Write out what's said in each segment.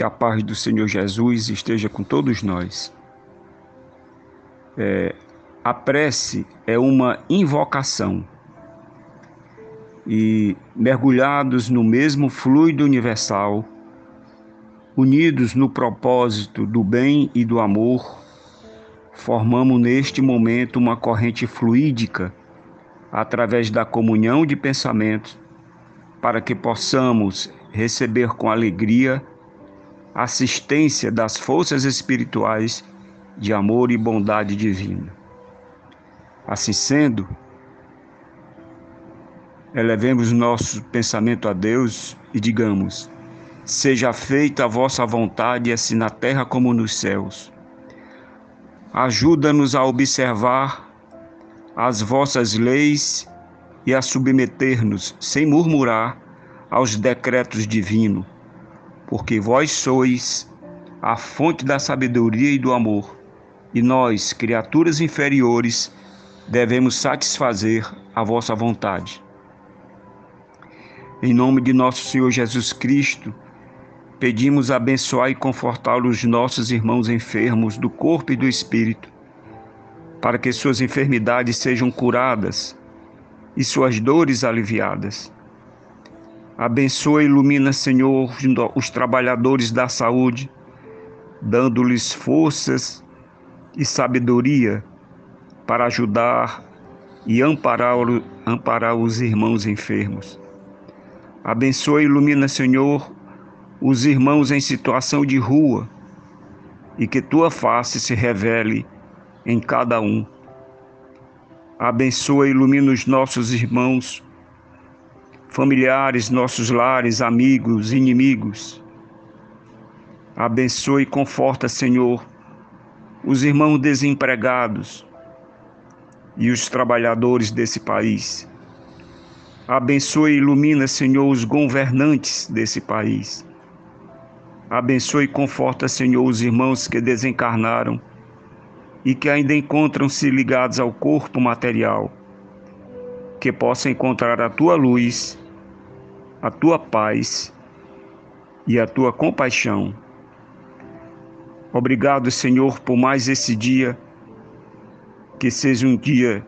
a paz do Senhor Jesus esteja com todos nós. A prece é uma invocação e, mergulhados no mesmo fluido universal, unidos no propósito do bem e do amor, formamos neste momento uma corrente fluídica através da comunhão de pensamentos para que possamos receber com alegria a assistência das forças espirituais de amor e bondade divina. Assim sendo, elevemos nosso pensamento a Deus e digamos: seja feita a vossa vontade, assim na terra como nos céus. Ajuda-nos a observar as vossas leis e a submeter-nos, sem murmurar, aos decretos divinos, porque vós sois a fonte da sabedoria e do amor, e nós, criaturas inferiores, devemos satisfazer a vossa vontade. Em nome de nosso Senhor Jesus Cristo, pedimos abençoar e confortar os nossos irmãos enfermos do corpo e do espírito, para que suas enfermidades sejam curadas e suas dores aliviadas. Abençoa e ilumina, Senhor, os trabalhadores da saúde, dando-lhes forças e sabedoria para ajudar e amparar os irmãos enfermos. Abençoa e ilumina, Senhor, os irmãos em situação de rua, e que tua face se revele em cada um. Abençoa e ilumina os nossos irmãos, familiares, nossos lares, amigos, inimigos. Abençoa e conforta, Senhor, os irmãos desempregados e os trabalhadores desse país. Abençoa e ilumina, Senhor, os governantes desse país. Abençoa e conforta, Senhor, os irmãos que desencarnaram e que ainda encontram-se ligados ao corpo material, que possam encontrar a tua luz, a tua paz e a tua compaixão. Obrigado, Senhor, por mais esse dia, que seja um dia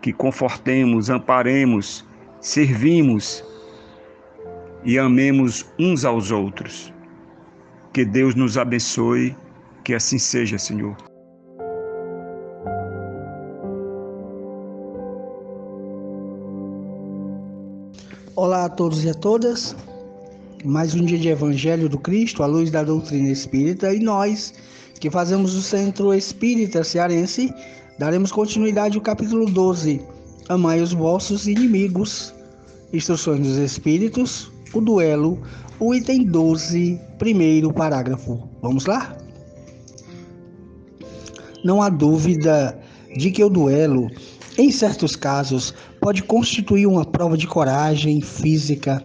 que confortemos, amparemos, servimos e amemos uns aos outros. Que Deus nos abençoe, que assim seja, Senhor. Olá a todos e a todas, mais um dia de Evangelho do Cristo, à luz da doutrina espírita, e nós, que fazemos o Centro Espírita Cearense, daremos continuidade ao capítulo 12, Amai os vossos inimigos, Instruções dos Espíritos, o duelo, o item 12, primeiro parágrafo. Vamos lá? Não há dúvida de que o duelo, em certos casos, pode constituir uma prova de coragem física,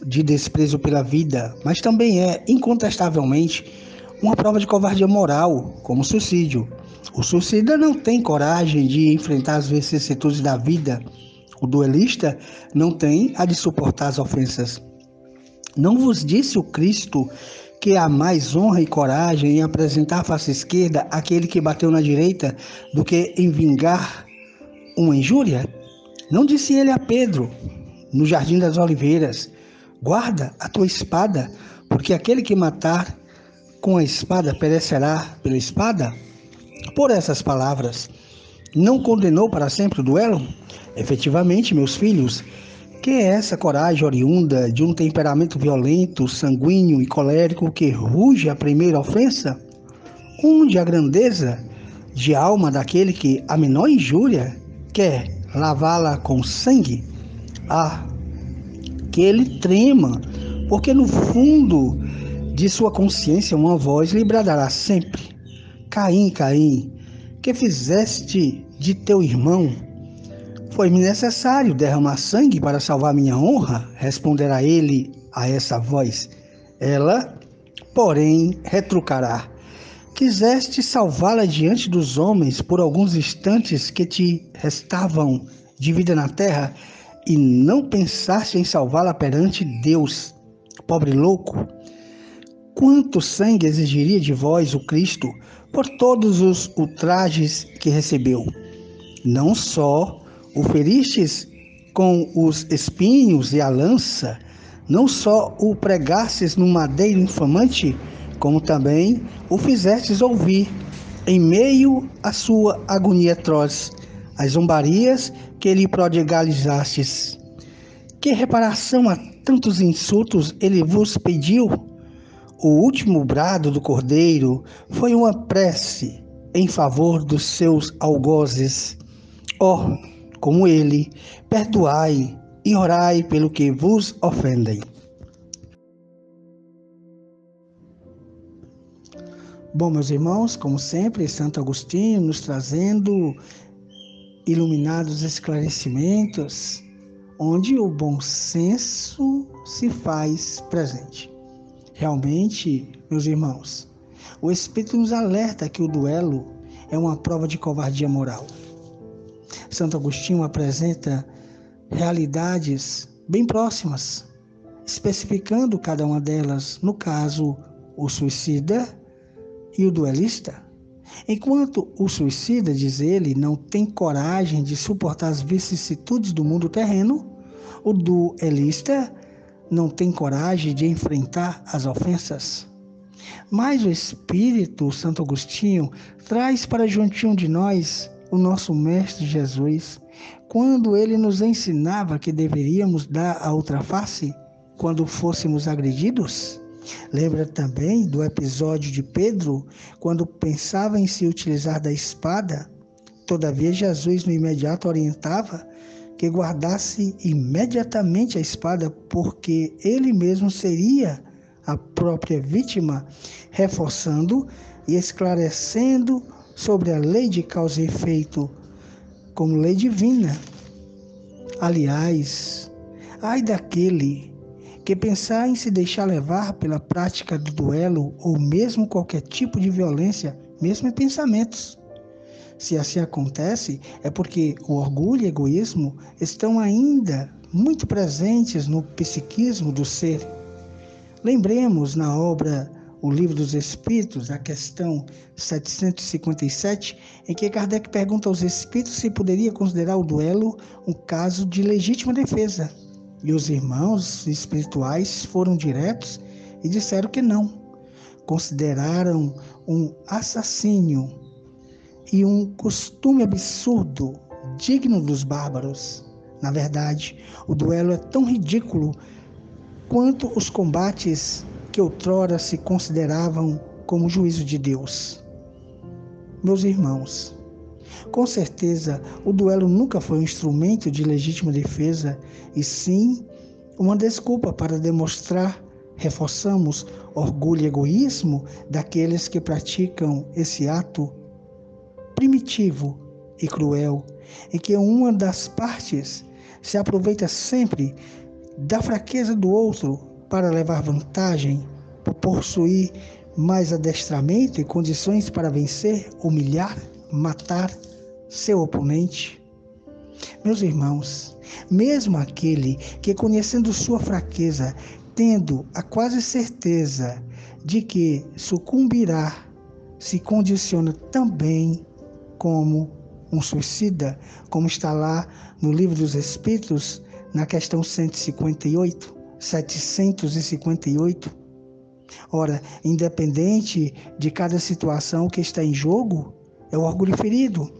de desprezo pela vida, mas também é, incontestavelmente, uma prova de covardia moral, como o suicídio. O suicida não tem coragem de enfrentar as vicissitudes da vida. O duelista não tem a de suportar as ofensas. Não vos disse o Cristo que há mais honra e coragem em apresentar a face esquerda àquele que bateu na direita do que em vingar uma injúria? Não disse ele a Pedro, no Jardim das Oliveiras: guarda a tua espada, porque aquele que matar com a espada perecerá pela espada? Por essas palavras, não condenou para sempre o duelo? Efetivamente, meus filhos, que é essa coragem oriunda de um temperamento violento, sanguíneo e colérico que ruge à primeira ofensa? Onde a grandeza de alma daquele que a menor injúria quer lavá-la com sangue? Ah, que ele trema, porque no fundo de sua consciência uma voz lhe bradará sempre: Caim, Caim, que fizeste de teu irmão? Foi-me necessário derramar sangue para salvar minha honra? Responderá ele a essa voz. Ela, porém, retrucará: quiseste salvá-la diante dos homens por alguns instantes que te restavam de vida na terra, e não pensaste em salvá-la perante Deus. Pobre louco! quanto sangue exigiria de vós o Cristo por todos os ultrajes que recebeu? Não só o feristes com os espinhos e a lança, não só o pregastes no madeiro infamante, como também o fizestes ouvir, em meio à sua agonia atroz, as zombarias que lhe prodigalizastes. Que reparação a tantos insultos ele vos pediu? O último brado do cordeiro foi uma prece em favor dos seus algozes. Ó, como ele, perdoai e orai pelo que vos ofendem. Bom, meus irmãos, como sempre, Santo Agostinho nos trazendo iluminados esclarecimentos, onde o bom senso se faz presente. Realmente, meus irmãos, o Espírito nos alerta que o duelo é uma prova de covardia moral. Santo Agostinho apresenta realidades bem próximas, especificando cada uma delas, no caso, o suicida e o duelista. Enquanto o suicida, diz ele, não tem coragem de suportar as vicissitudes do mundo terreno, o duelista não tem coragem de enfrentar as ofensas. Mas o Espírito, Santo Agostinho, traz para juntinho de nós o nosso Mestre Jesus, quando ele nos ensinava que deveríamos dar a outra face quando fôssemos agredidos. Lembra também do episódio de Pedro, quando pensava em se utilizar da espada? Todavia, Jesus no imediato orientava que guardasse imediatamente a espada, porque ele mesmo seria a própria vítima, reforçando e esclarecendo sobre a lei de causa e efeito como lei divina. Aliás, ai daquele que pensar em se deixar levar pela prática do duelo ou mesmo qualquer tipo de violência, mesmo em pensamentos. Se assim acontece, é porque o orgulho e o egoísmo estão ainda muito presentes no psiquismo do ser. Lembremos na obra O Livro dos Espíritos, a questão 757, em que Kardec pergunta aos espíritos se poderia considerar o duelo um caso de legítima defesa. E os irmãos espirituais foram diretos e disseram que não. Consideraram um assassínio e um costume absurdo, digno dos bárbaros. Na verdade, o duelo é tão ridículo quanto os combates que outrora se consideravam como juízo de Deus. Meus irmãos, com certeza o duelo nunca foi um instrumento de legítima defesa, e sim uma desculpa para demonstrar, reforçamos, orgulho e egoísmo daqueles que praticam esse ato primitivo e cruel, em que uma das partes se aproveita sempre da fraqueza do outro para levar vantagem, por possuir mais adestramento e condições para vencer, humilhar, matar seu oponente. Meus irmãos, mesmo aquele que, conhecendo sua fraqueza, tendo a quase certeza de que sucumbirá, se condiciona também como um suicida, como está lá no Livro dos Espíritos, na questão 758. Ora, independente de cada situação que está em jogo, é o orgulho ferido.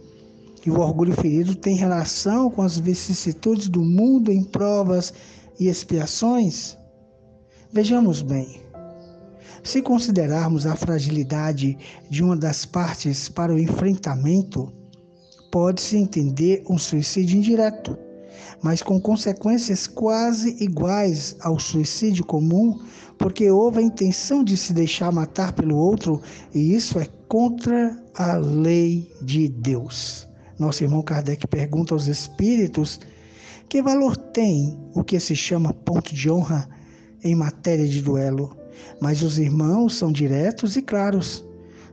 E o orgulho ferido tem relação com as vicissitudes do mundo em provas e expiações. Vejamos bem, se considerarmos a fragilidade de uma das partes para o enfrentamento, pode-se entender um suicídio indireto, mas com consequências quase iguais ao suicídio comum, porque houve a intenção de se deixar matar pelo outro, e isso é contra a lei de Deus. Nosso irmão Kardec pergunta aos espíritos que valor tem o que se chama ponto de honra em matéria de duelo. Mas os irmãos são diretos e claros.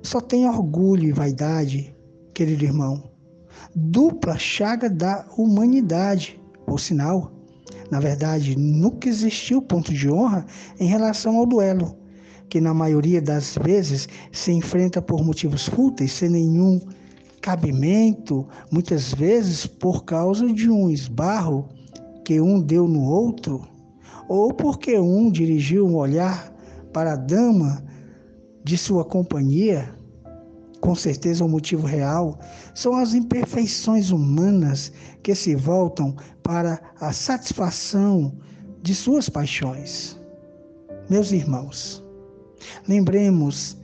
Só tem orgulho e vaidade, querido irmão. Dupla chaga da humanidade. Por sinal, na verdade, nunca existiu ponto de honra em relação ao duelo. que na maioria das vezes se enfrenta por motivos fúteis, sem nenhum cabimento, muitas vezes por causa de um esbarro que um deu no outro, ou porque um dirigiu um olhar para a dama de sua companhia. Com certeza, o motivo real são as imperfeições humanas que se voltam para a satisfação de suas paixões. Meus irmãos, lembremos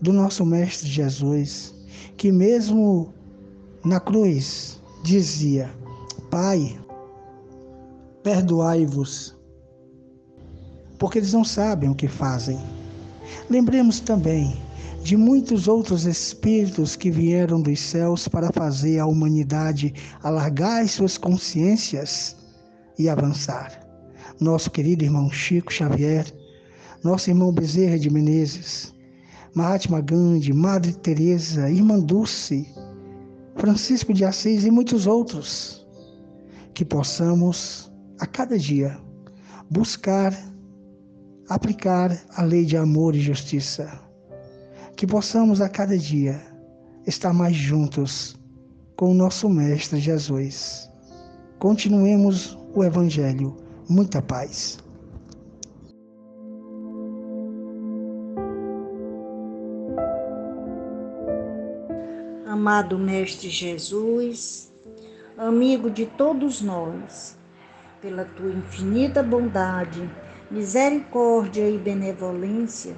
do nosso Mestre Jesus, que mesmo na cruz dizia: Pai, perdoai-vos, porque eles não sabem o que fazem. Lembremos também de muitos outros espíritos que vieram dos céus para fazer a humanidade alargar as suas consciências e avançar. Nosso querido irmão Chico Xavier, nosso irmão Bezerra de Menezes, Mahatma Gandhi, Madre Teresa, Irmã Dulce, Francisco de Assis e muitos outros. Que possamos, a cada dia, buscar aplicar a lei de amor e justiça. Que possamos a cada dia estar mais juntos com o nosso Mestre Jesus. Continuemos o Evangelho. Muita paz. Amado Mestre Jesus, amigo de todos nós, pela tua infinita bondade, misericórdia e benevolência,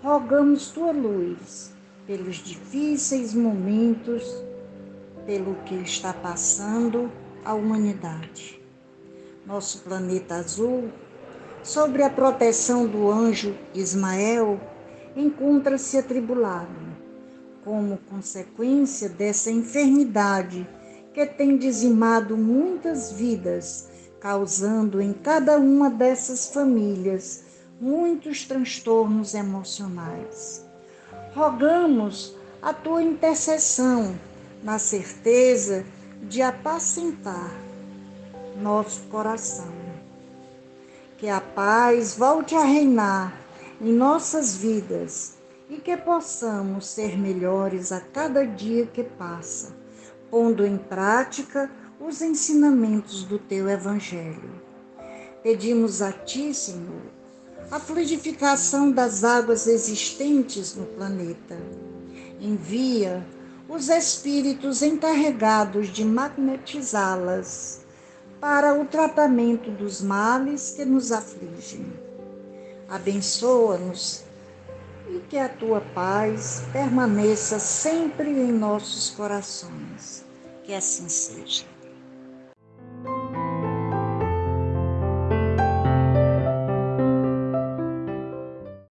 rogamos tua luz pelos difíceis momentos, pelo que está passando a humanidade. Nosso planeta azul, sob a proteção do anjo Ismael, encontra-se atribulado, como consequência dessa enfermidade que tem dizimado muitas vidas, causando em cada uma dessas famílias muitos transtornos emocionais. Rogamos a tua intercessão na certeza de apacentar nosso coração. Que a paz volte a reinar em nossas vidas e que possamos ser melhores a cada dia que passa, pondo em prática os ensinamentos do teu Evangelho. Pedimos a ti, Senhor, a fluidificação das águas existentes no planeta. Envia os espíritos encarregados de magnetizá-las para o tratamento dos males que nos afligem. Abençoa-nos e que a tua paz permaneça sempre em nossos corações. Que assim seja.